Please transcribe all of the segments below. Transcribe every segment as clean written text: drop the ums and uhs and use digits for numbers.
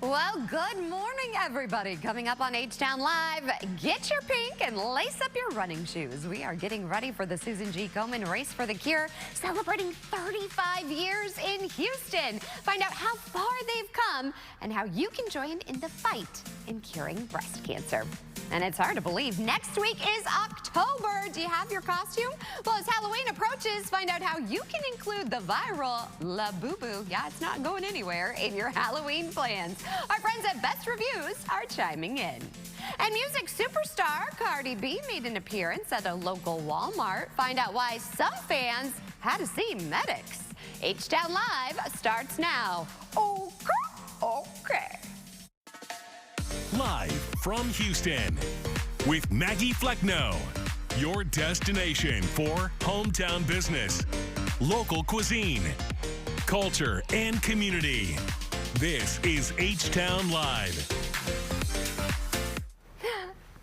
Well, good morning, everybody. Coming up on H-Town Live, get your pink and lace up your running shoes. We are getting ready for the Susan G. Komen Race for the Cure, celebrating 35 years in Houston. Find out how far they've come and how you can join in the fight in curing breast cancer. And it's hard to believe, next week is October. Do you have your costume? Well, as Halloween approaches, find out how you can include the viral La Boo Boo, yeah, it's not going anywhere, in your Halloween plans. Our friends at Best Reviews are chiming in. And music superstar Cardi B made an appearance at a local Walmart. Find out why some fans had to see medics. H-Town Live starts now. Okay. Live from Houston with Maggie Flecknoe, your destination for hometown business, local cuisine, culture, and community. This is H-Town Live.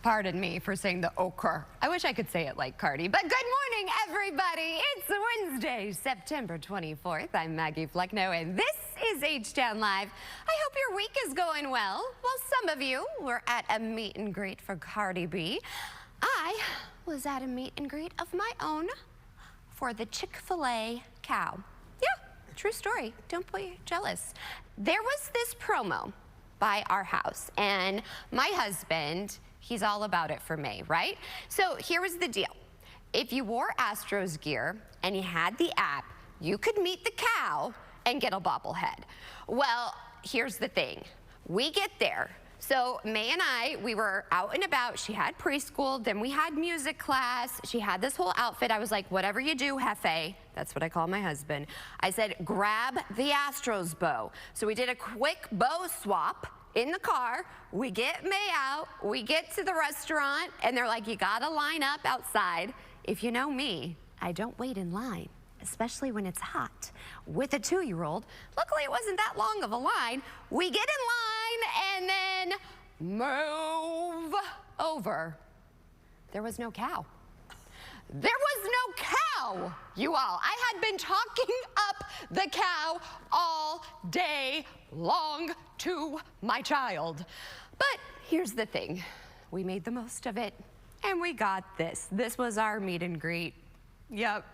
Pardon me for saying the ochre. I wish I could say it like Cardi, but good morning, everybody. It's Wednesday, September 24th. I'm Maggie Flecknoe, and this is H-Town Live. I hope your week is going well. Well, some of you were at a meet and greet for Cardi B. I was at a meet and greet of my own for the Chick-fil-A cow. Yeah, true story. Don't be jealous. There was this promo by our house, and my husband, he's all about it for May, right? So here was the deal. If you wore Astros gear and you had the app, you could meet the cow and get a bobblehead. Well, here's the thing. We get there. So May and I, we were out and about. She had preschool, then we had music class. She had this whole outfit. I was like, whatever you do, Hefe, that's what I call my husband. I said, grab the Astros bow. So we did a quick bow swap in the car. We get May out, we get to the restaurant, and they're like, you gotta line up outside. If you know me, I don't wait in line, especially when it's hot. With a 2-year-old, luckily it wasn't that long of a line. We get in line and then move over. There was no cow. There was no cow, you all. I had been talking up the cow all day long to my child. But here's the thing. We made the most of it, and we got this. This was our meet and greet. Yep.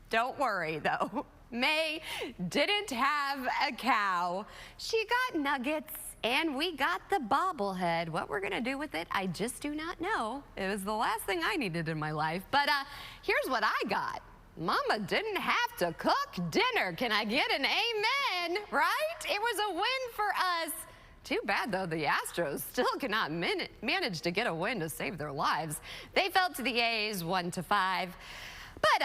Don't worry, though. May didn't have a cow. She got nuggets, and we got the bobblehead. What we're gonna do with it, I just do not know. It was the last thing I needed in my life. But here's what I got. Mama didn't have to cook dinner. Can I get an amen, right? It was a win for us. Too bad, though, the Astros still cannot manage to get a win to save their lives. They fell to the A's 1-5. But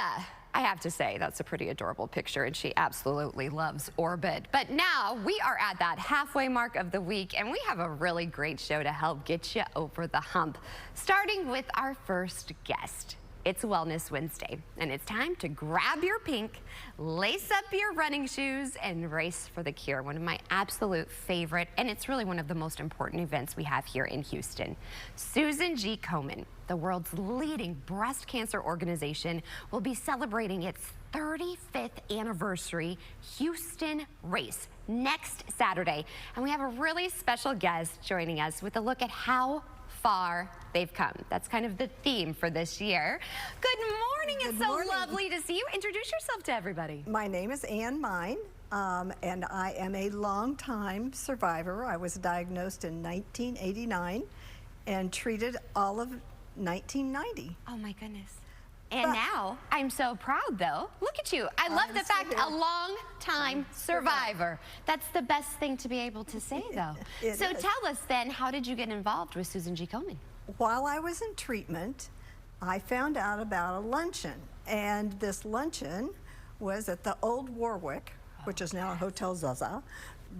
I have to say, that's a pretty adorable picture, and she absolutely loves Orbit. But now we are at that halfway mark of the week, and we have a really great show to help get you over the hump, starting with our first guest. It's Wellness Wednesday, and it's time to grab your pink, lace up your running shoes, and race for the cure. One of my absolute favorite, and it's really one of the most important events we have here in Houston. Susan G. Komen, the world's leading breast cancer organization, will be celebrating its 35th anniversary Houston race next Saturday. And we have a really special guest joining us with a look at how far they've come. That's kind of the theme for this year. Good morning. It's so lovely to see you. Introduce yourself to everybody. My name is Ann Mine, and I am a longtime survivor. I was diagnosed in 1989 and treated all of 1990. Oh my goodness. And now, I'm so proud though. Look at you. I love the fact a long-time survivor. That's the best thing to be able to say though. So tell us then, how did you get involved with Susan G. Komen? While I was in treatment, I found out about a luncheon. And this luncheon was at the Old Warwick, which is now a Hotel Zaza,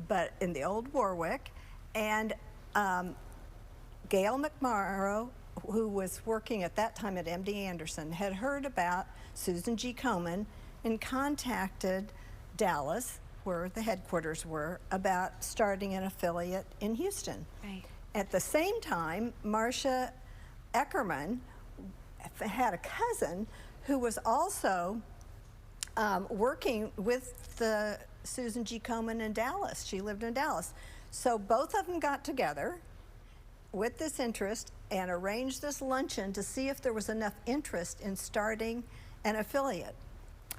but in the Old Warwick. And Gail McMorrow, who was working at that time at MD Anderson, had heard about Susan G. Komen and contacted Dallas, where the headquarters were, about starting an affiliate in Houston. Right. At the same time, Marcia Eckerman had a cousin who was also working with the Susan G. Komen in Dallas. She lived in Dallas. So both of them got together with this interest and arranged this luncheon to see if there was enough interest in starting an affiliate.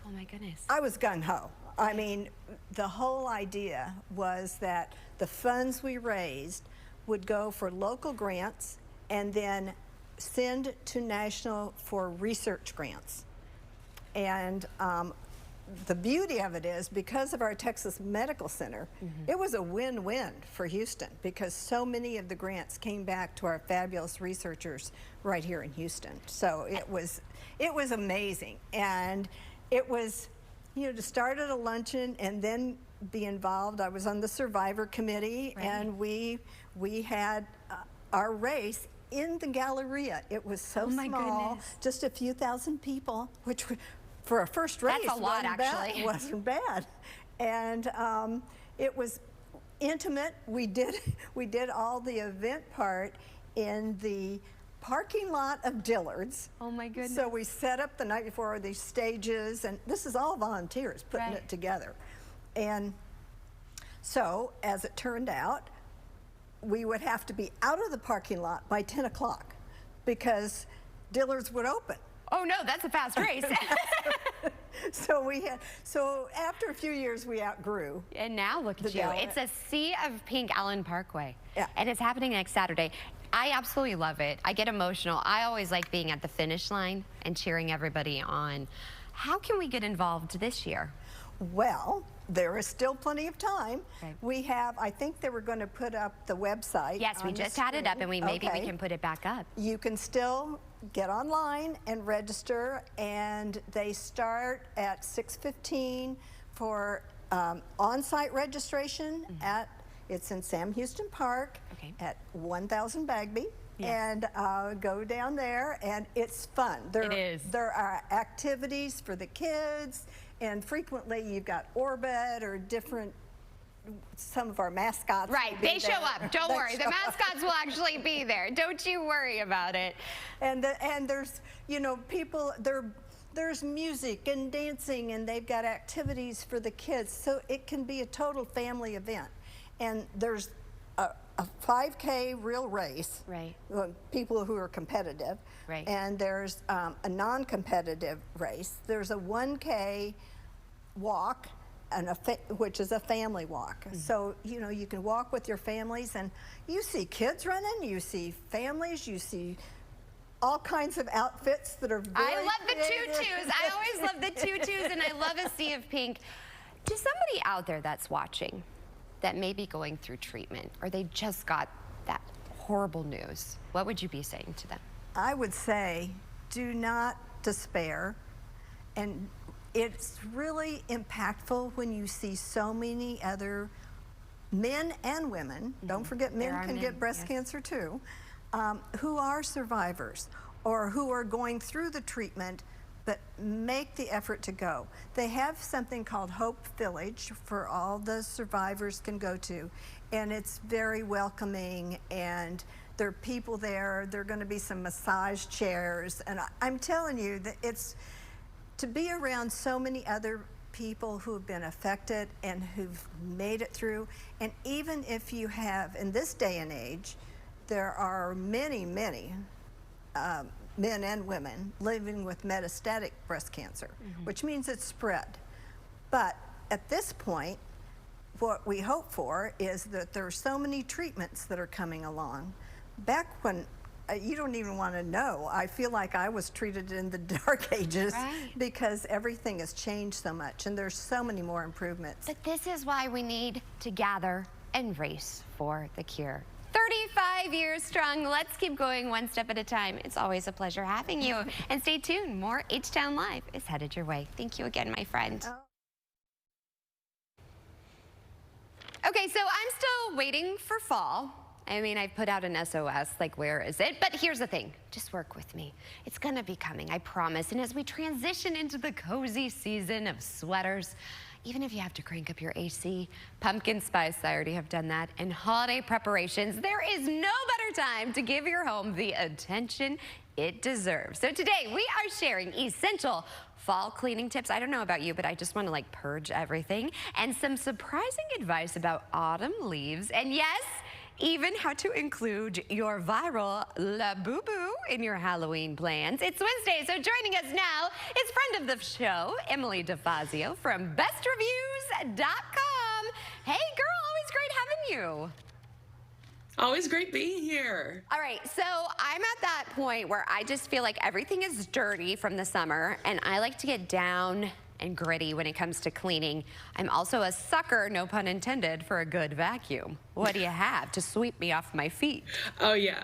Oh my goodness. I was gung-ho. I mean, the whole idea was that the funds we raised would go for local grants and then send to national for research grants. And the beauty of it is, because of our Texas Medical Center, it was a win-win for Houston because so many of the grants came back to our fabulous researchers right here in Houston. So it was amazing. And it was, you know, to start at a luncheon and then be involved. I was on the Survivor Committee, and we had our race in the Galleria. It was so small, goodness. just a few thousand people, which for a first race That's a lot, wasn't actually. bad. Wasn't bad. And it was intimate. We did all the event part in the parking lot of Dillard's. Oh my goodness. So we set up the night before these stages, and this is all volunteers putting it together. And so, as it turned out, we would have to be out of the parking lot by 10 o'clock because Dillard's would open. Oh no, that's a fast race. So after a few years, we outgrew. And now look at you. It's a Sea of Pink Allen Parkway. Yeah. And it's happening next Saturday. I absolutely love it. I get emotional. I always like being at the finish line and cheering everybody on. How can we get involved this year? Well, there is still plenty of time. Okay. We have, I think they were going to put up the website. Yes, we on the just had it up, and screen. maybe we Okay. can put it back up. You can still get online and register, and they start at 6:15 for on-site registration it's in Sam Houston Park at 1000 Bagby. Yes. And go down there, and it's fun. It is. There are activities for the kids, and frequently you've got Orbit or different, some of our mascots. Right, will be they show there. up. Don't They worry. The show up. mascots will actually be there. Don't you worry about it. And there's, you know, people, there's music and dancing, and they've got activities for the kids, so it can be a total family event. And there's a 5K real race, Right. People who are competitive, Right. and there's a non-competitive race. There's a 1K walk, and which is a family walk. So, you know, you can walk with your families, and you see kids running, you see families, you see all kinds of outfits that are very I love the creative. tutus. I always love the tutus, and I love a Sea of Pink. To somebody out there that's watching that may be going through treatment, or they just got that horrible news, what would you be saying to them? I would say, do not despair. And it's really impactful when you see so many other men and women, don't forget There men are can men, get breast yes. cancer too, who are survivors or who are going through the treatment but make the effort to go. They have something called Hope Village for all the survivors can go to, and it's very welcoming, and there are people there. There are going to be some massage chairs, and I'm telling you that it's to be around so many other people who have been affected and who've made it through. And even if you have, in this day and age, there are many men and women living with metastatic breast cancer, which means it's spread. But at this point, what we hope for is that there are so many treatments that are coming along. Back when, you don't even want to know, I feel like I was treated in the dark ages because everything has changed so much, and there's so many more improvements. But this is why we need to gather and race for the cure. 35 years strong. Let's keep going one step at a time. It's always a pleasure having you. And stay tuned. More H-Town Live is headed your way. Thank you again, my friend. Okay, so I'm still waiting for fall. I mean, I've put out an SOS, like, where is it? But here's the thing, just work with me. It's gonna be coming, I promise. And as we transition into the cozy season of sweaters, even if you have to crank up your AC, pumpkin spice, I already have done that, and holiday preparations, there is no better time to give your home the attention it deserves. So today, we are sharing essential fall cleaning tips. I don't know about you, but I just want to like purge everything. And some surprising advice about autumn leaves. And yes, even how to include your viral Labubu in your Halloween plans. It's Wednesday, so joining us now is friend of the show, Emily DeFazio from BestReviews.com. Hey girl, always great having you. Always great being here. All right, so I'm at that point where I just feel like everything is dirty from the summer, and I like to get down and gritty when it comes to cleaning. I'm also a sucker, no pun intended, for a good vacuum. What do you have to sweep me off my feet? Oh, yeah.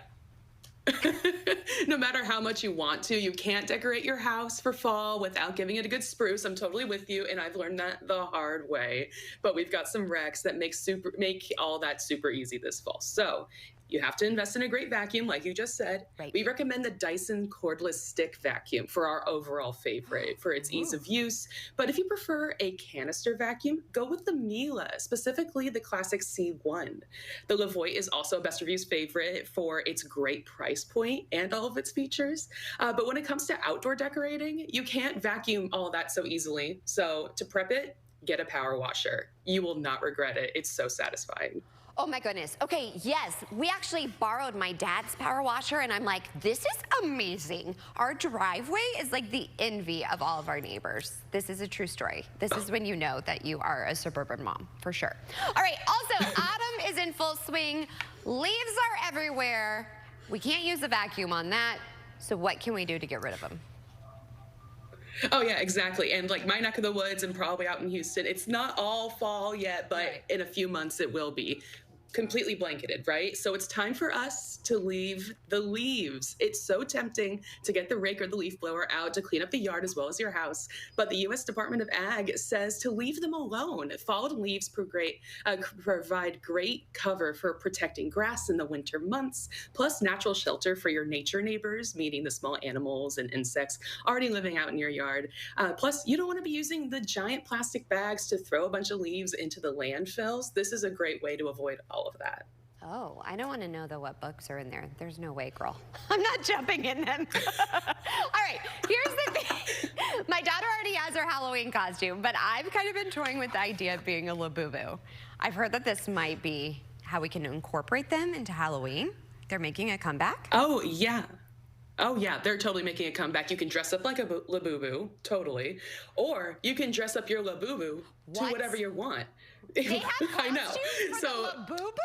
No matter how much you want to, you can't decorate your house for fall without giving it a good spruce. I'm totally with you, and I've learned that the hard way. But we've got some recs that make all that super easy this fall. So you have to invest in a great vacuum, like you just said. Right. We recommend the Dyson cordless stick vacuum for our overall favorite for its ease of use. But if you prefer a canister vacuum, go with the Miele, specifically the classic C1. The Levoit is also a Best Reviews favorite for its great price point and all of its features. But when it comes to outdoor decorating, you can't vacuum all that so easily. So to prep it, get a power washer. You will not regret it. It's so satisfying. Oh my goodness. Okay, yes, we actually borrowed my dad's power washer, and I'm like, this is amazing. Our driveway is like the envy of all of our neighbors. This is a true story. This is when you know that you are a suburban mom, for sure. All right, also, autumn is in full swing. Leaves are everywhere. We can't use a vacuum on that. So what can we do to get rid of them? Oh, yeah, exactly. And like my neck of the woods and probably out in Houston, it's not all fall yet, but in a few months it will be completely blanketed, right? So it's time for us to leave the leaves. It's so tempting to get the rake or the leaf blower out to clean up the yard as well as your house. But the U.S. Department of Ag says to leave them alone. Fallen leaves provide great cover for protecting grass in the winter months, plus natural shelter for your nature neighbors, meaning the small animals and insects already living out in your yard. Plus, you don't want to be using the giant plastic bags to throw a bunch of leaves into the landfills. This is a great way to avoid all of that. Oh, I don't want to know, though, what books are in there. There's no way, girl. I'm not jumping in them. All right, here's the thing. My daughter already has her Halloween costume, but I've kind of been toying with the idea of being a Labubu. I've heard that this might be how we can incorporate them into Halloween. They're making a comeback. Oh, yeah. Oh, yeah, they're totally making a comeback. You can dress up like a Labubu, totally. Or you can dress up your Labubu to whatever you want. They have I know. costumes for the Labubu?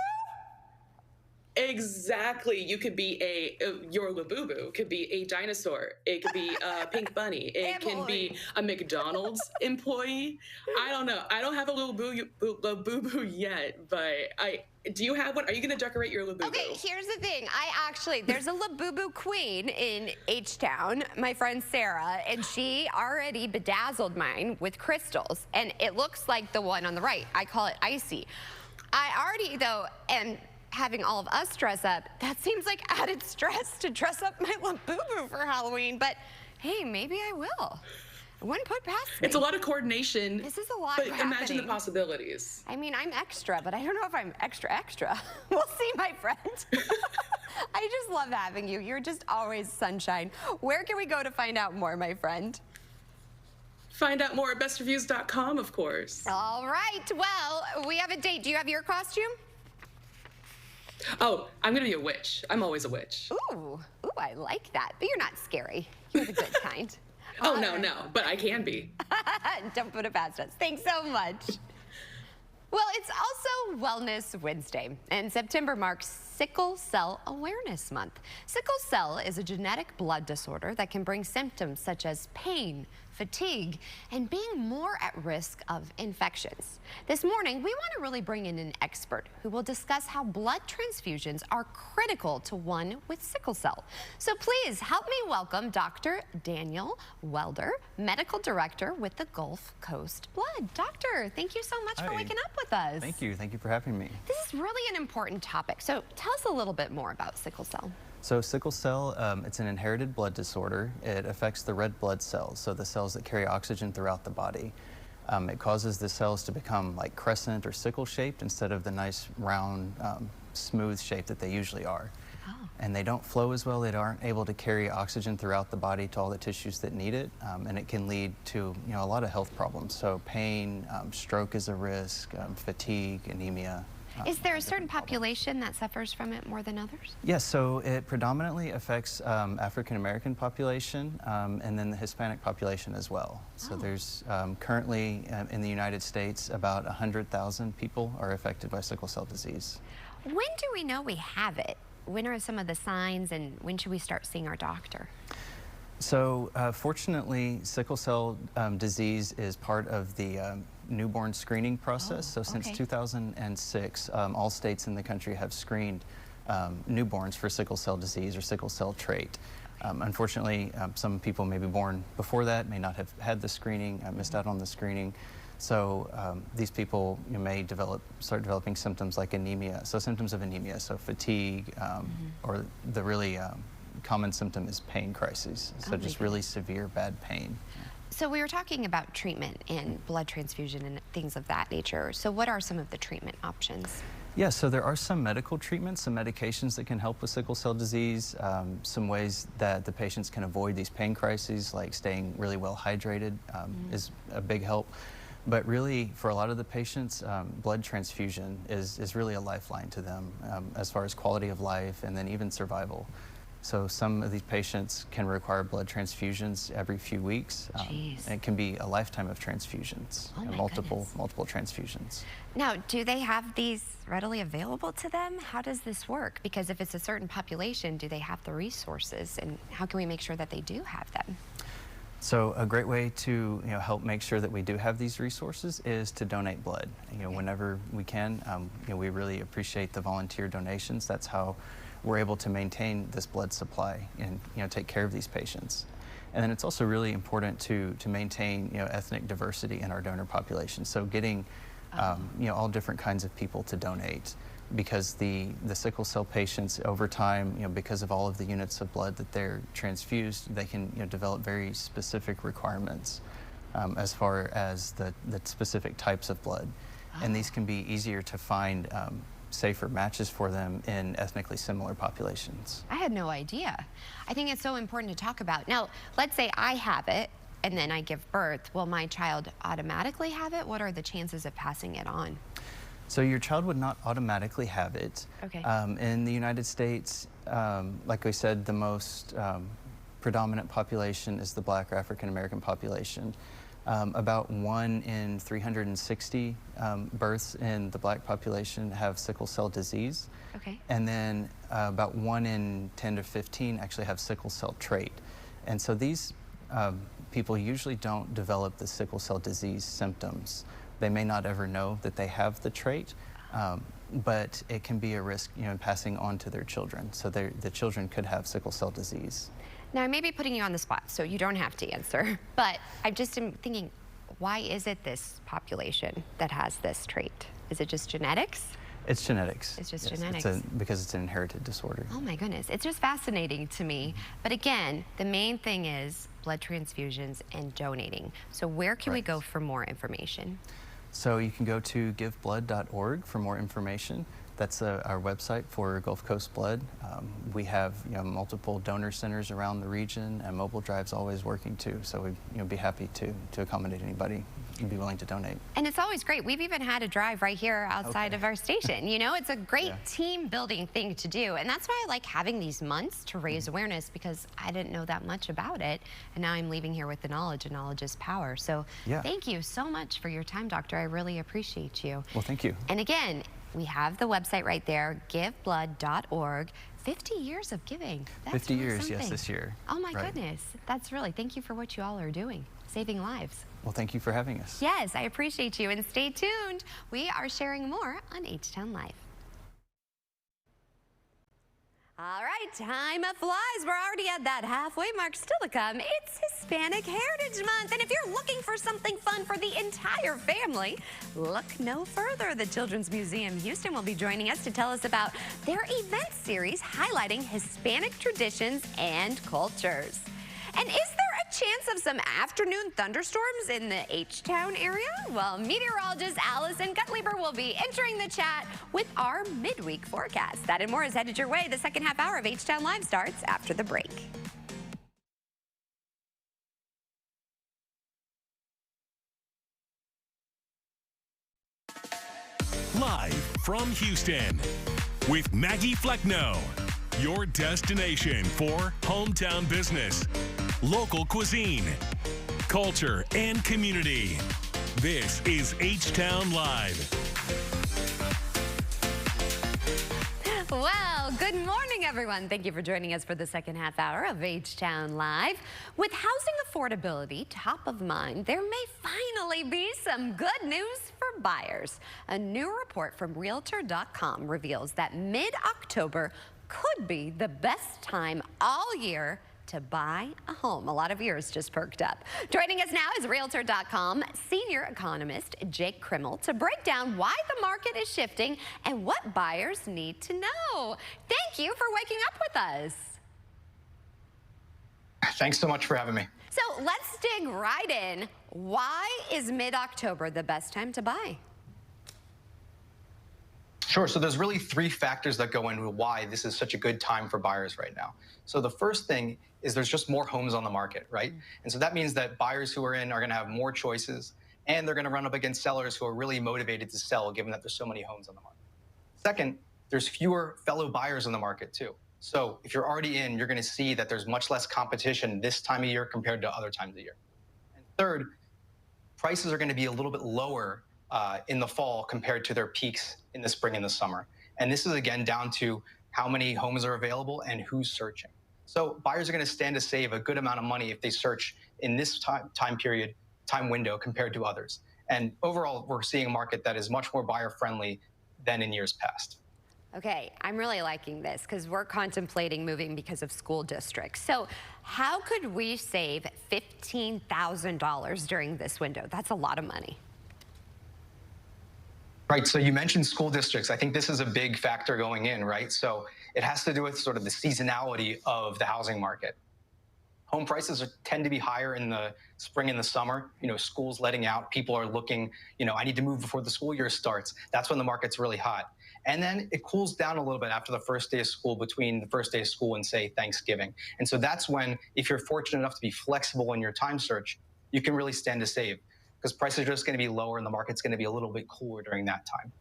Exactly. You could be your Labubu could be a dinosaur. It could be a pink bunny. It can be a McDonald's employee. I don't know. I don't have a Labubu yet, but do you have one? Are you going to decorate your Labubu? Okay, here's the thing. There's a Labubu queen in H-Town, my friend Sarah, and she already bedazzled mine with crystals, and it looks like the one on the right. I call it Icy. I already, though, am having all of us dress up. That seems like added stress to dress up my Labubu for Halloween, but hey, maybe I will. It wouldn't put past me. It's a lot of coordination. This is a lot But happening. imagine the possibilities. I mean, I'm extra, but I don't know if I'm extra. We'll see, my friend. I just love having you. You're just always sunshine. Where can we go to find out more, my friend? Find out more at bestreviews.com, of course. All right. Well, we have a date. Do you have your costume? Oh, I'm going to be a witch. I'm always a witch. Ooh, I like that. But you're not scary. You're the good kind. Oh, no, but I can be. Don't put it past us. Thanks so much. Well, it's also Wellness Wednesday, and September marks Sickle Cell Awareness Month. Sickle cell is a genetic blood disorder that can bring symptoms such as pain, fatigue, and being more at risk of infections. This morning, we want to really bring in an expert who will discuss how blood transfusions are critical to one with sickle cell. So please help me welcome Dr. Daniel Welder, Medical Director with the Gulf Coast Blood. Doctor, thank you so much for waking up with us. Thank you. Thank you for having me. This is really an important topic. So tell us a little bit more about sickle cell. So sickle cell, it's an inherited blood disorder. It affects the red blood cells, so the cells that carry oxygen throughout the body. It causes the cells to become like crescent or sickle shaped instead of the nice round, smooth shape that they usually are. And they don't flow as well. They aren't able to carry oxygen throughout the body to all the tissues that need it, and it can lead to a lot of health problems. So pain, stroke is a risk, fatigue, anemia. Is there a certain population that suffers from it more than others? Yes, so it predominantly affects African American population and then the Hispanic population as well. So there's currently in the United States about 100,000 people are affected by sickle cell disease. When do we know we have it? When are some of the signs, and when should we start seeing our doctor? So fortunately, sickle cell disease is part of the newborn screening process. So since 2006, all states in the country have screened newborns for sickle cell disease or sickle cell trait. Unfortunately, some people may be born before that, may not have had the screening, missed out on the screening. So these people may start developing symptoms like anemia. So symptoms of anemia, so fatigue, or the really common symptom is pain crises. So just really severe bad pain. So we were talking about treatment and blood transfusion and things of that nature. So what are some of the treatment options? Yeah, so there are some medical treatments, some medications that can help with sickle cell disease, some ways that the patients can avoid these pain crises, like staying really well hydrated is a big help. But really, for a lot of the patients, blood transfusion is really a lifeline to them as far as quality of life and then even survival. So some of these patients can require blood transfusions every few weeks. And it can be a lifetime of transfusions, multiple transfusions. Now, do they have these readily available to them? How does this work? Because if it's a certain population, do they have the resources? And how can we make sure that they do have them? So a great way to help make sure that we do have these resources is to donate blood. Whenever we can, we really appreciate the volunteer donations. That's how we're able to maintain this blood supply and take care of these patients. And then it's also really important to maintain ethnic diversity in our donor population. So getting all different kinds of people to donate, because the sickle cell patients over time, because of all of the units of blood that they're transfused, they can develop very specific requirements as far as the specific types of blood. And these can be easier to find safer matches for them in ethnically similar populations. I had no idea. I think it's so important to talk about. Now, let's say I have it and then I give birth. Will my child automatically have it? What are the chances of passing it on? So your child would not automatically have it. Okay. In the United States, like we said, the most predominant population is the Black or African American population. About 1 in 360 births in the Black population have sickle cell disease. Okay. And then about 1 in 10 to 15 actually have sickle cell trait. And so these people usually don't develop the sickle cell disease symptoms. They may not ever know that they have the trait, but it can be a risk in passing on to their children. So the children could have sickle cell disease. Now, I may be putting you on the spot, so you don't have to answer, but I'm just thinking, why is it this population that has this trait? Is it just genetics? It's genetics. It's just yes, genetics. Because it's an inherited disorder. Oh my goodness, it's just fascinating to me. But again, the main thing is blood transfusions and donating. So where can we go for more information? So you can go to giveblood.org for more information. That's our website for Gulf Coast Blood. We have multiple donor centers around the region, and mobile drive's always working too. So we'd be happy to accommodate anybody who'd be willing to donate. And it's always great. We've even had a drive right here outside of our station. It's a great team building thing to do. And that's why I like having these months to raise awareness, because I didn't know that much about it. And now I'm leaving here with the knowledge, and knowledge is power. So thank you so much for your time, doctor. I really appreciate you. Well, thank you. And again, we have the website right there, giveblood.org. 50 years of giving. That's 50 really years, something. yes, this year. Oh my goodness. That's really, thank you for what you all are doing, saving lives. Well, thank you for having us. Yes, I appreciate you. And stay tuned. We are sharing more on H-Town Live. All right, time flies. We're already at that halfway mark. Still to come, it's Hispanic Heritage Month. And if you're looking for something fun for the entire family, look no further. The Children's Museum Houston will be joining us to tell us about their event series highlighting Hispanic traditions and cultures. And is there a chance of some afternoon thunderstorms in the H-Town area? Well, meteorologist Allison Gottlieb will be entering the chat with our midweek forecast. That and more is headed your way. The second half hour of H-Town Live starts after the break. Live from Houston with Maggie Flecknoe, your destination for hometown business, local cuisine, culture, and community. This is H-Town Live. Well, good morning, everyone. Thank you for joining us for the second half hour of H-Town Live. With housing affordability top of mind, there may finally be some good news for buyers. A new report from Realtor.com reveals that mid-October could be the best time all year to buy a home. A lot of ears just perked up. Joining us now is Realtor.com senior economist Jake Krimmel to break down why the market is shifting and what buyers need to know. Thank you for waking up with us. Thanks so much for having me. So let's dig right in. Why is mid-October the best time to buy? Sure. So there's really three factors that go into why this is such a good time for buyers right now. So the first thing is there's just more homes on the market, right? And so that means that buyers who are going to have more choices, and they're going to run up against sellers who are really motivated to sell, given that there's so many homes on the market. Second, there's fewer fellow buyers in the market too. So if you're already in, you're going to see that there's much less competition this time of year compared to other times of year. And third, prices are going to be a little bit lower in the fall compared to their peaks in the spring and the summer. And this is again down to how many homes are available and who's searching. So buyers are going to stand to save a good amount of money if they search in this time window compared to others. And overall, we're seeing a market that is much more buyer friendly than in years past. Okay, I'm really liking this because we're contemplating moving because of school districts. So how could we save $15,000 during this window? That's a lot of money. Right, so you mentioned school districts. I think this is a big factor going in, right? So it has to do with sort of the seasonality of the housing market. Home prices tend to be higher in the spring and the summer. You know, schools letting out, people are looking, I need to move before the school year starts. That's when the market's really hot. And then it cools down a little bit after the first day of school, between the first day of school and, say, Thanksgiving. And so that's when, if you're fortunate enough to be flexible in your time search, you can really stand to save, because prices are just going to be lower and the market's going to be a little bit cooler during that time.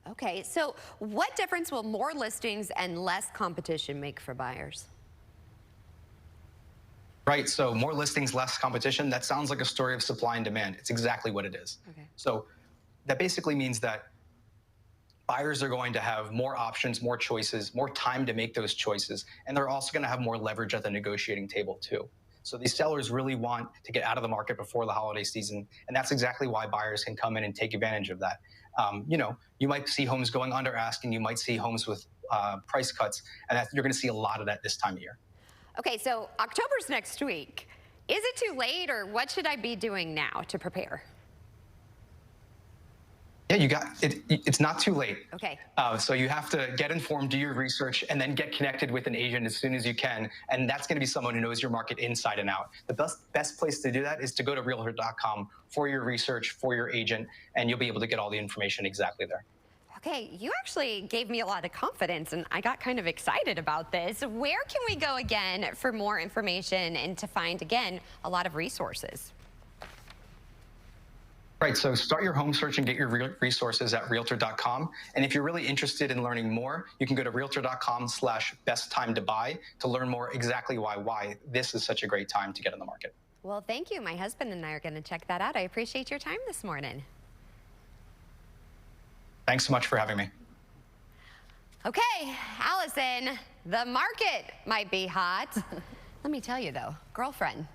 Okay, so what difference will more listings and less competition make for buyers? Right, so more listings, less competition, that sounds like a story of supply and demand. It's exactly what it is. Okay. So that basically means that buyers are going to have more options, more choices, more time to make those choices, and they're also going to have more leverage at the negotiating table too. So these sellers really want to get out of the market before the holiday season, and that's exactly why buyers can come in and take advantage of that. You might see homes going under asking, you might see homes with price cuts, and you're going to see a lot of that this time of year. Okay, so October's next week. Is it too late, or what should I be doing now to prepare? Yeah, you got it. It's not too late. Okay. So you have to get informed, do your research, and then get connected with an agent as soon as you can. And that's going to be someone who knows your market inside and out. The best place to do that is to go to Realtor.com for your research, for your agent, and you'll be able to get all the information exactly there. Okay, you actually gave me a lot of confidence, and I got kind of excited about this. Where can we go again for more information and to find, again, a lot of resources? Right, so start your home search and get your resources at Realtor.com. And if you're really interested in learning more, you can go to Realtor.com/best-time-to-buy to learn more exactly why this is such a great time to get on the market. Well, thank you. My husband and I are going to check that out. I appreciate your time this morning. Thanks so much for having me. Okay, Allison, the market might be hot. Let me tell you, though, girlfriend,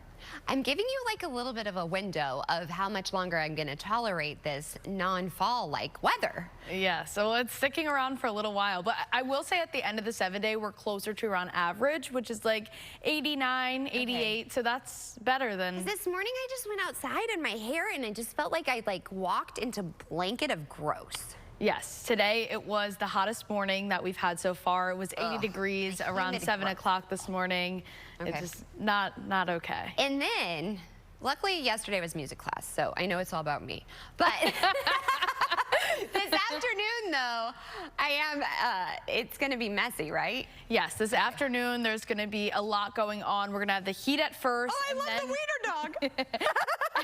I'm giving you like a little bit of a window of how much longer I'm going to tolerate this non-fall-like weather. Yeah, so it's sticking around for a little while. But I will say at the end of the 7-day, we're closer to around average, which is like 89, 88. Okay. So that's better than... This morning, I just went outside in my hair, and I just felt like I walked into a blanket of gross. Yes, today it was the hottest morning that we've had so far. It was 80 degrees around 7 o'clock this morning. Okay. It's just not okay. And then, luckily yesterday was music class, so I know it's all about me. But this afternoon, though, it's going to be messy, right? Yes, this afternoon there's going to be a lot going on. We're going to have the heat at first. Oh, I love the wiener dog.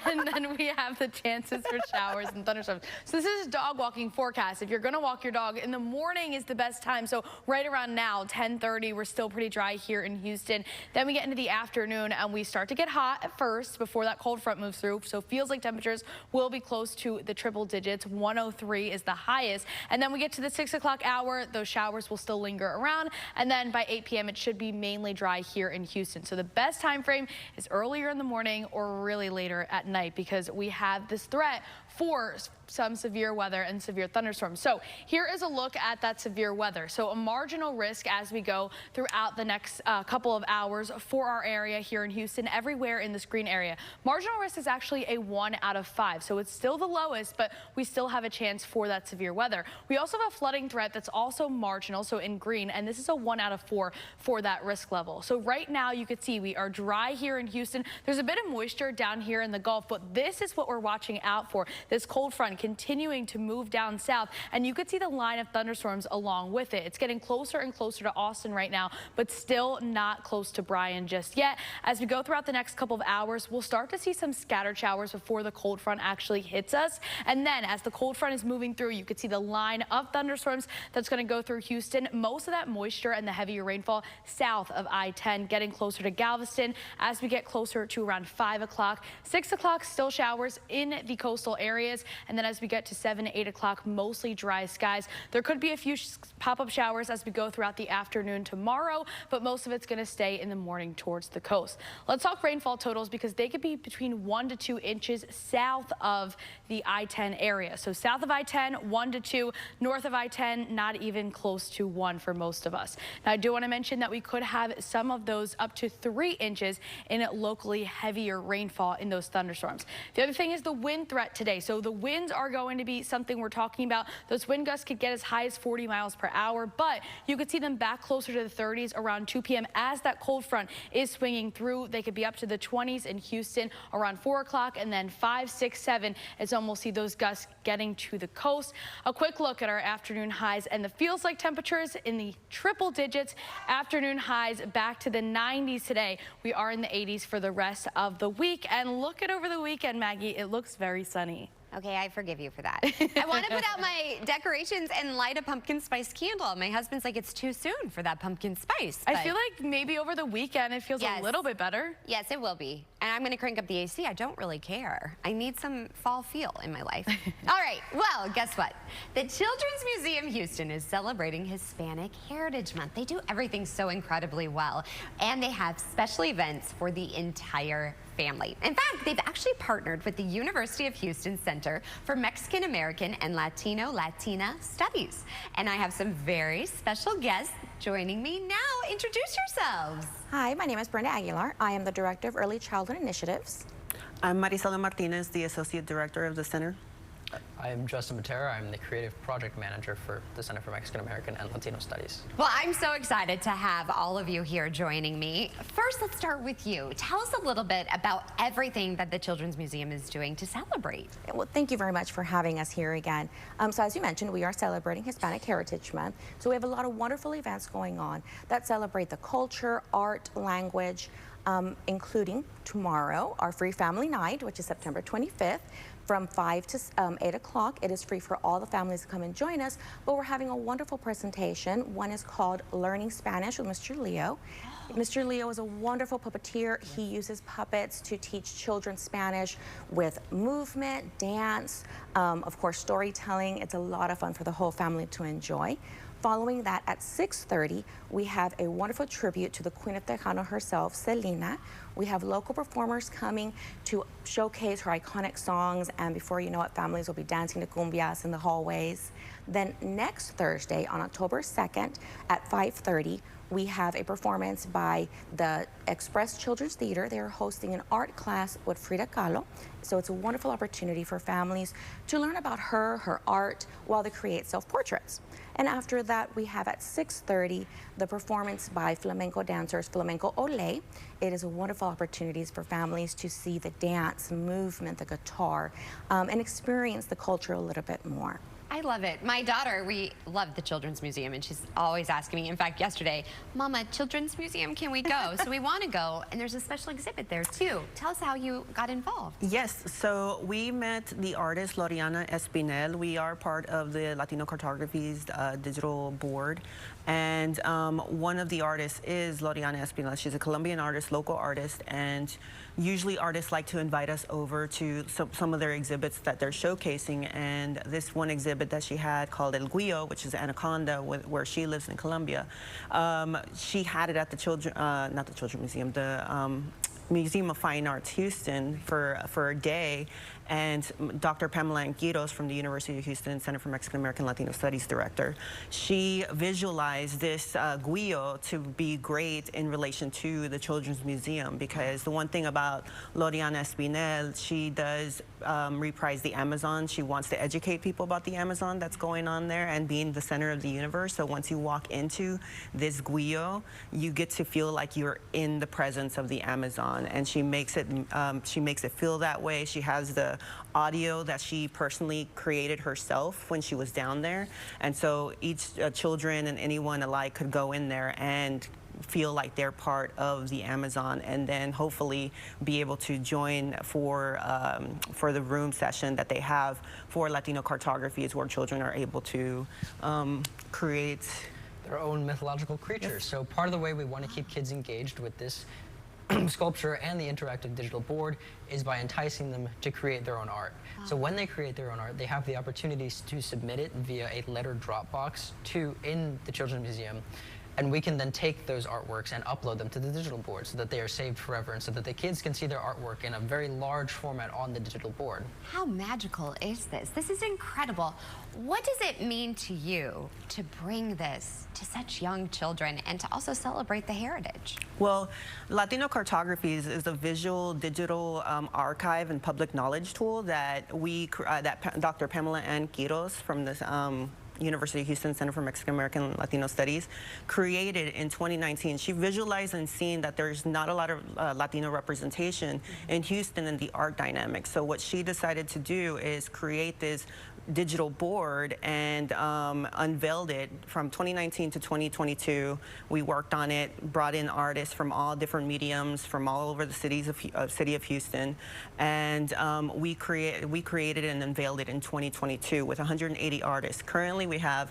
And then we have the chances for showers and thunderstorms. So this is a dog walking forecast. If you're going to walk your dog, in the morning is the best time. So right around now, 10:30, we're still pretty dry here in Houston. Then we get into the afternoon and we start to get hot at first before that cold front moves through. So feels like temperatures will be close to the triple digits. 103 is the highest. And then we get to the 6 o'clock hour. Those showers will still linger around. And then by 8 p.m., it should be mainly dry here in Houston. So the best time frame is earlier in the morning or really later at night, because we have this threat for some severe weather and severe thunderstorms. So here is a look at that severe weather. So a marginal risk as we go throughout the next couple of hours for our area here in Houston, everywhere in this green area. Marginal risk is actually a 1 out of 5. So it's still the lowest, but we still have a chance for that severe weather. We also have a flooding threat that's also marginal, so in green, and this is a 1 out of 4 for that risk level. So right now you can see we are dry here in Houston. There's a bit of moisture down here in the Gulf, but this is what we're watching out for. This cold front continuing to move down south, and you could see the line of thunderstorms along with it. It's getting closer and closer to Austin right now, but still not close to Bryan just yet. As we go throughout the next couple of hours, we'll start to see some scattered showers before the cold front actually hits us. And then as the cold front is moving through, you could see the line of thunderstorms that's going to go through Houston. Most of that moisture and the heavier rainfall south of I-10, getting closer to Galveston as we get closer to around 5 o'clock. 6 o'clock, still showers in the coastal areas. And then as we get to 7, 8 o'clock, mostly dry skies. There could be a few pop-up showers as we go throughout the afternoon tomorrow, but most of it's going to stay in the morning towards the coast. Let's talk rainfall totals, because they could be between 1 to 2 inches south of the I-10 area. So south of I-10, 1 to 2, north of I-10, not even close to 1 for most of us. Now, I do want to mention that we could have some of those up to 3 inches in locally heavier rainfall in those thunderstorms. The other thing is the wind threat today. So the winds are going to be something we're talking about. Those wind gusts could get as high as 40 miles per hour, but you could see them back closer to the 30s around 2 p.m. as that cold front is swinging through. They could be up to the 20s in Houston around 4 o'clock, and then 5, 6, 7 is when we'll see those gusts getting to the coast. A quick look at our afternoon highs, and the feels like temperatures in the triple digits. Afternoon highs back to the 90s today. We are in the 80s for the rest of the week. And look at over the weekend, Maggie, it looks very sunny. Okay, I forgive you for that. I want to put out my decorations and light a pumpkin spice candle. My husband's like, it's too soon for that pumpkin spice. I feel like maybe over the weekend it feels a little bit better. Yes, it will be. And I'm going to crank up the AC. I don't really care. I need some fall feel in my life. All right, well, guess what? The Children's Museum Houston is celebrating Hispanic Heritage Month. They do everything so incredibly well, and they have special events for the entire family. In fact, they've actually partnered with the University of Houston Center for Mexican American and Latina Studies. And I have some very special guests joining me now. Introduce yourselves. Hi, my name is Brenda Aguilar. I am the Director of Early Childhood Initiatives. I'm Marisela Martinez, the Associate Director of the Center. I'm Justin Matera. I'm the Creative Project Manager for the Center for Mexican American and Latino Studies. Well, I'm so excited to have all of you here joining me. First, let's start with you. Tell us a little bit about everything that the Children's Museum is doing to celebrate. Well, thank you very much for having us here again. So as you mentioned, we are celebrating Hispanic Heritage Month. So we have a lot of wonderful events going on that celebrate the culture, art, language, including tomorrow, our Free Family Night, which is September 25th. From 5 to 8 o'clock. It is free for all the families to come and join us, but we're having a wonderful presentation. One is called Learning Spanish with Mr. Leo. Mr. Leo is a wonderful puppeteer. He uses puppets to teach children Spanish with movement, dance, of course, storytelling. It's a lot of fun for the whole family to enjoy. Following that, at 6:30, we have a wonderful tribute to the Queen of Tejano herself, Selena. We have local performers coming to showcase her iconic songs, and before you know it, families will be dancing to cumbias in the hallways. Then next Thursday, on October 2nd, at 5:30, we have a performance by the Express Children's Theater. They're hosting an art class with Frida Kahlo. So it's a wonderful opportunity for families to learn about her art, while they create self-portraits. And after that, we have at 6:30 the performance by flamenco dancers, Flamenco Olé. It is a wonderful opportunity for families to see the dance, movement, the guitar, and experience the culture a little bit more. I love it. My daughter, we love the Children's Museum, and she's always asking me. In fact, yesterday, Mama, Children's Museum, can we go? So we want to go, and there's a special exhibit there, too. Tell us how you got involved. Yes, so we met the artist Loriana Espinel. We are part of the Latino Cartography's digital board, and one of the artists is Loriana Espinel. She's a Colombian artist, local artist, and usually artists like to invite us over to some of their exhibits that they're showcasing, and this one exhibit that she had called El Guillo, which is Anaconda, where she lives in Colombia. She had it at the not the Children's Museum, the Museum of Fine Arts Houston for a day, and Dr. Pamela Anquiros from the University of Houston Center for Mexican American Latino Studies director, she visualized this guillo to be great in relation to the Children's Museum, because the one thing about Loriana Espinel, she does reprise the Amazon. She wants to educate people about the Amazon that's going on there and being the center of the universe. So once you walk into this guillo, you get to feel like you're in the presence of the Amazon, and she makes it feel that way. She has the audio that she personally created herself when she was down there, and so each children and anyone alike could go in there and feel like they're part of the Amazon, and then hopefully be able to join for the room session that they have for Latino cartographies, where children are able to create their own mythological creatures. So part of the way we want to keep kids engaged with this sculpture and the interactive digital board is by enticing them to create their own art. So when they create their own art, they have the opportunities to submit it via a lettered Dropbox in the Children's Museum. And we can then take those artworks and upload them to the digital board so that they are saved forever, and so that the kids can see their artwork in a very large format on the digital board. How magical is this? This is incredible. What does it mean to you to bring this to such young children and to also celebrate the heritage? Well, Latino Cartographies is a visual digital archive and public knowledge tool that Dr. Pamela Anquiros from this University of Houston Center for Mexican American Latino Studies created in 2019. She visualized and seen that there's not a lot of Latino representation in Houston in the art dynamics. So what she decided to do is create this digital board and unveiled it from 2019 to 2022. We worked on it, brought in artists from all different mediums from all over the city of Houston, and we created and unveiled it in 2022 with 180 artists. Currently we have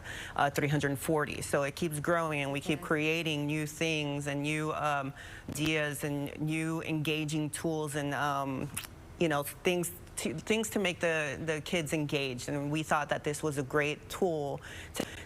340, so it keeps growing, and we keep creating new things and new ideas and new engaging tools and you know, things to make the kids engaged, and we thought that this was a great tool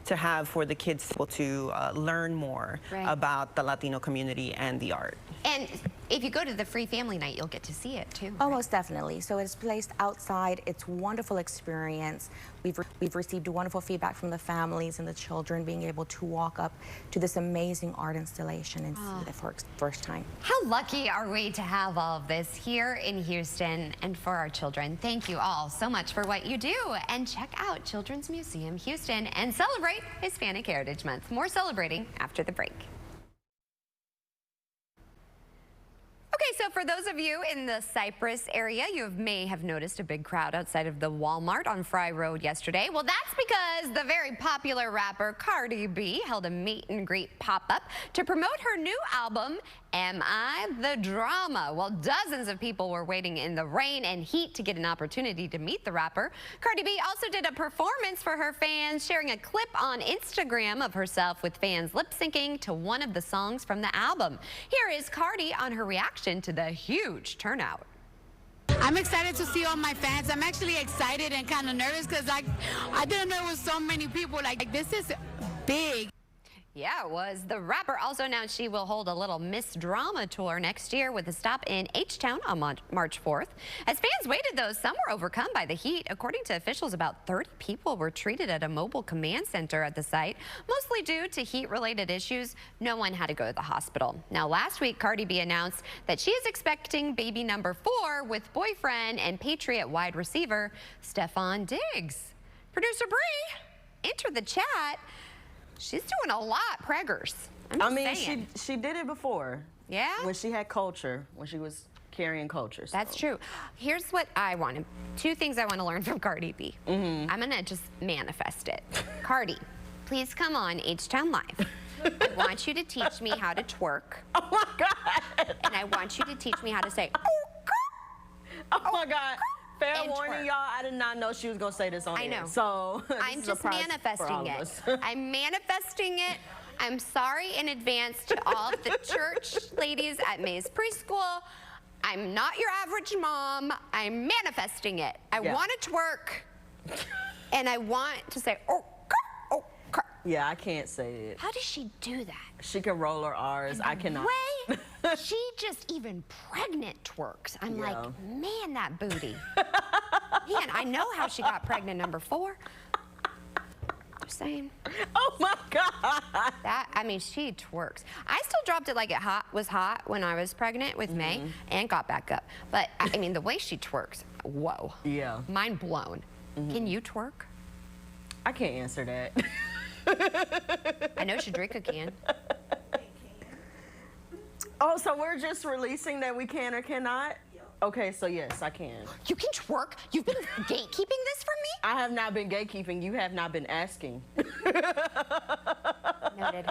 to have for the kids to learn more about the Latino community and the art. And if you go to the free family night, you'll get to see it too. Oh, most definitely. So it's placed outside. It's a wonderful experience. We've received wonderful feedback from the families and the children being able to walk up to this amazing art installation and see it for the first time. How lucky are we to have all of this here in Houston and for our children? Thank you all so much for what you do. And check out Children's Museum Houston and celebrate Hispanic Heritage Month. More celebrating after the break. Okay, so for those of you in the Cypress area, you may have noticed a big crowd outside of the Walmart on Fry Road yesterday. Well, that's because the very popular rapper Cardi B held a meet and greet pop-up to promote her new album, Am I the Drama? Well, dozens of people were waiting in the rain and heat to get an opportunity to meet the rapper. Cardi B also did a performance for her fans, sharing a clip on Instagram of herself with fans lip-syncing to one of the songs from the album. Here is Cardi on her reaction to the huge turnout. I'm excited to see all my fans. I'm actually excited and kind of nervous because I didn't know it was so many people. Like, this is big. Yeah, it was. The rapper also announced she will hold a little Miss Drama tour next year with a stop in H-Town on March 4th. As fans waited, though, some were overcome by the heat. According to officials, about 30 people were treated at a mobile command center at the site, mostly due to heat-related issues. No one had to go to the hospital. Now, last week, Cardi B announced that she is expecting baby number 4 with boyfriend and Patriot wide receiver Stefon Diggs. Producer Bree, enter the chat. She's doing a lot, preggers. I mean, she did it before. Yeah? When she had culture, when she was carrying culture. So. That's true. Here's what I want. 2 things I want to learn from Cardi B. I'm going to just manifest it. Cardi, please come on H-Town Live. I want you to teach me how to twerk. Oh, my God. And I want you to teach me how to say, oh, my God. Fair warning, y'all, I did not know she was going to say this on air. So I'm just manifesting it. I'm manifesting it. I'm sorry in advance to all the church ladies at Mays Preschool. I'm not your average mom. I'm manifesting it. I want to twerk, and I want to say, yeah, I can't say it. How does she do that? She can roll her R's. I cannot. Way she just even pregnant twerks. I'm like, man, that booty. Man, I know how she got pregnant number 4. Just saying. Oh my God. I mean, she twerks. I still dropped it like it was hot when I was pregnant with May and got back up. But I mean, the way she twerks, whoa. Yeah. Mind blown. Can you twerk? I can't answer that. I know Shadrika can. Oh, so we're just releasing that we can or cannot? Okay, so yes, I can. You can twerk? You've been gatekeeping this from me? I have not been gatekeeping. You have not been asking. Noted.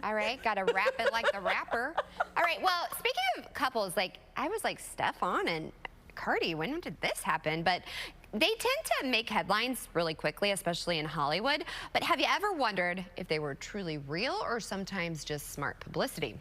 All right, gotta wrap it like the rapper. All right, well, speaking of couples, like, I was like, Stefon and Cardi, when did this happen? But they tend to make headlines really quickly, especially in Hollywood. But have you ever wondered if they were truly real or sometimes just smart publicity?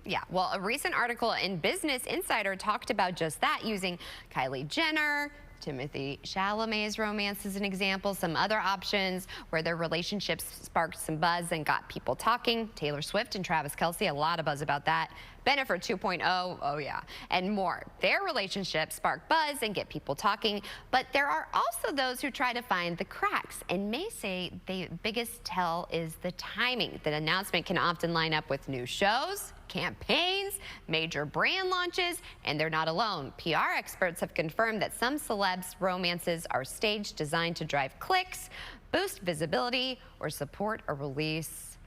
Yeah, well, a recent article in Business Insider talked about just that, using Kylie Jenner, Timothée Chalamet's romance as an example, some other options where their relationships sparked some buzz and got people talking. Taylor Swift and Travis Kelce, a lot of buzz about that. Bennifer 2.0, oh yeah, and more. Their relationship spark buzz and get people talking, but there are also those who try to find the cracks and may say the biggest tell is the timing. The announcement can often line up with new shows, campaigns, major brand launches, and they're not alone. PR experts have confirmed that some celebs' romances are staged, designed to drive clicks, boost visibility, or support a release.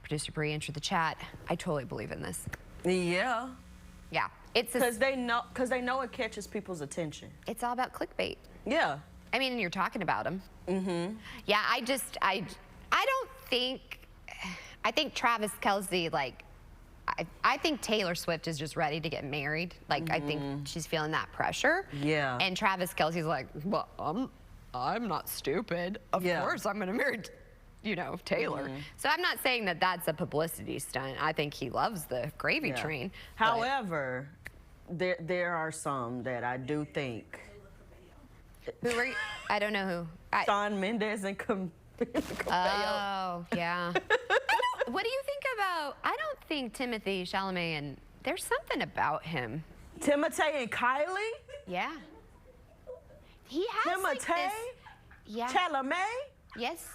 Producer Bree, enter the chat. I totally believe in this. Yeah. Yeah. It's because they know it catches people's attention. It's all about clickbait. Yeah. I mean, you're talking about them. Yeah, I don't think, I think Travis Kelce, like, I think Taylor Swift is just ready to get married. Like, I think she's feeling that pressure. Yeah. And Travis Kelce's like, well, I'm not stupid. Of course I'm gonna marry, you know, Taylor. So I'm not saying that that's a publicity stunt. I think he loves the gravy train. However, there are some that I do think. Who are you? I don't know who. Shawn Mendes and Oh, yeah. What do you think about, I don't think Timothée Chalamet, and there's something about him. Timothée and Kylie? Yeah. He has Timothée? like this, yeah. Chalamet? Yes.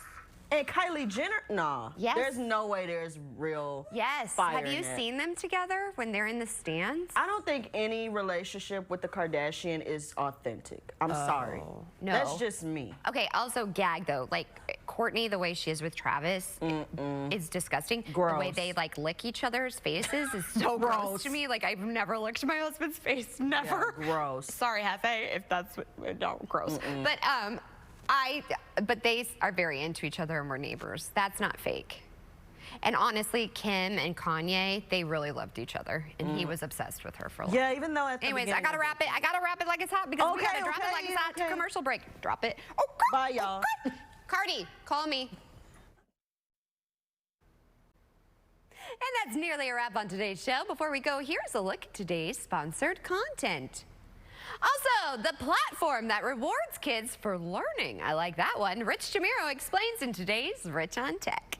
And Kylie Jenner? Nah. Yes. There's no way there's real fire Have you seen them together when they're in the stands? I don't think any relationship with the Kardashian is authentic. I'm sorry. No. That's just me. Okay, also gag though. Like Kourtney, the way she is with Travis is disgusting. Gross. The way they like lick each other's faces is so gross to me. Like I've never licked my husband's face. Never. Yeah, gross. Sorry, Hefe, if that's what, no, gross. But they are very into each other and we're neighbors. That's not fake. And honestly, Kim and Kanye, they really loved each other, and he was obsessed with her for a long time. Yeah, even though at the Anyways, I gotta wrap it. I gotta wrap it like it's hot because we gotta drop it like it's hot to commercial break. Drop it. Oh, bye, y'all. Cardi, call me. And that's nearly a wrap on today's show. Before we go, here's a look at today's sponsored content. Also, the platform that rewards kids for learning. I like that one. Rich Jamiro explains in today's Rich on Tech.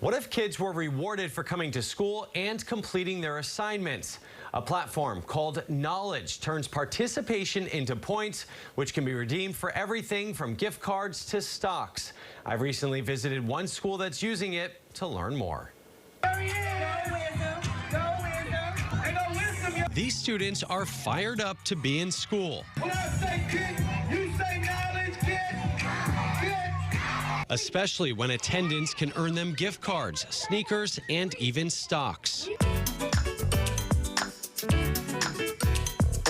What if kids were rewarded for coming to school and completing their assignments? A platform called Knowledge turns participation into points, which can be redeemed for everything from gift cards to stocks. I've recently visited one school that's using it to learn more. These students are fired up to be in school. When I say kid, you say knowledge, kid. Especially when attendance can earn them gift cards, sneakers, and even stocks.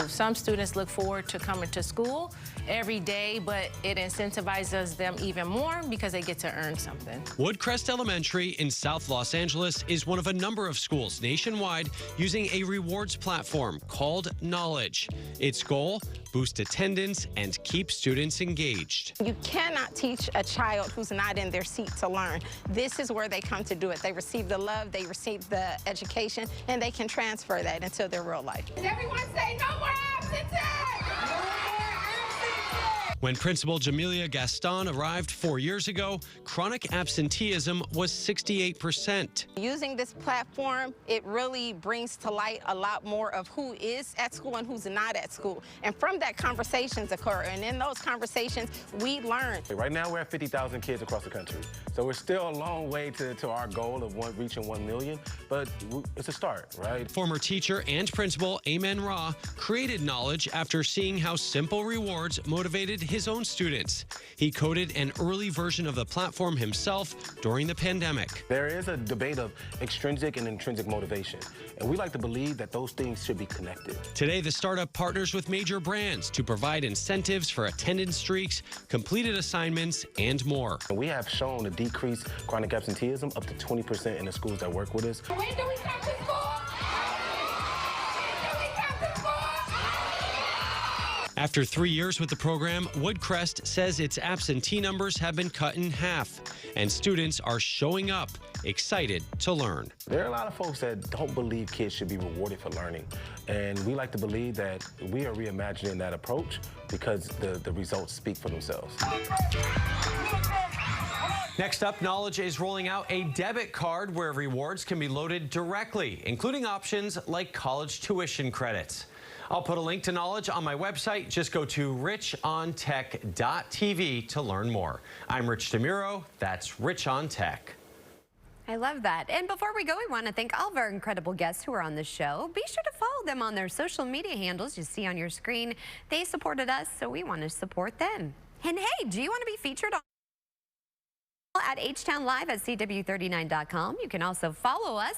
Some students look forward to coming to school every day, but it incentivizes them even more because they get to earn something. Woodcrest Elementary in South Los Angeles is one of a number of schools nationwide using a rewards platform called Knowledge. Its goal, boost attendance and keep students engaged. You cannot teach a child who's not in their seat to learn. This is where they come to do it. They receive the love, they receive the education, and they can transfer that into their real life. Everyone say no more absences! When Principal Jamelia Gaston arrived 4 years ago, chronic absenteeism was 68%. Using this platform, it really brings to light a lot more of who is at school and who's not at school. And from that, conversations occur. And in those conversations, we learn. Right now, we're at 50,000 kids across the country. So we're still a long way to our goal of reaching 1 million, but it's a start, right? Former teacher and principal Amen Ra created Knowledge after seeing how simple rewards motivated his own students. He coded an early version of the platform himself during the pandemic. There is a debate of extrinsic and intrinsic motivation, and we like to believe that those things should be connected. Today, the startup partners with major brands to provide incentives for attendance streaks, completed assignments, and more. We have shown to decrease chronic absenteeism up to 20% in the schools that work with us. When do we come to school? After 3 years with the program, Woodcrest says its absentee numbers have been cut in half, and students are showing up, excited to learn. There are a lot of folks that don't believe kids should be rewarded for learning, and we like to believe that we are reimagining that approach because the results speak for themselves. Next up, Knowledge is rolling out a debit card where rewards can be loaded directly, including options like college tuition credits. I'll put a link to Knowledge on my website. Just go to richontech.tv to learn more. I'm Rich DeMuro. That's Rich on Tech. I love that. And before we go, we want to thank all of our incredible guests who are on the show. Be sure to follow them on their social media handles you see on your screen. They supported us, so we want to support them. And hey, do you want to be featured on at H-Town Live at CW39.com? You can also follow us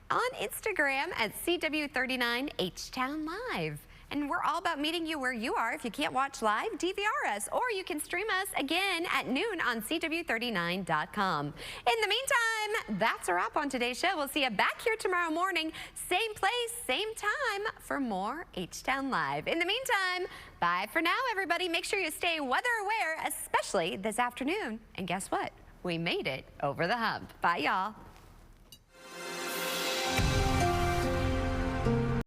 on Instagram at CW39 H-Town Live. And we're all about meeting you where you are. If you can't watch live, DVR us, or you can stream us again at noon on CW39.com. In the meantime, that's a wrap on today's show. We'll see you back here tomorrow morning, same place, same time, for more H-Town Live. In the meantime, bye for now, everybody. Make sure you stay weather aware, especially this afternoon. And guess what? We made it over the hump. Bye, y'all.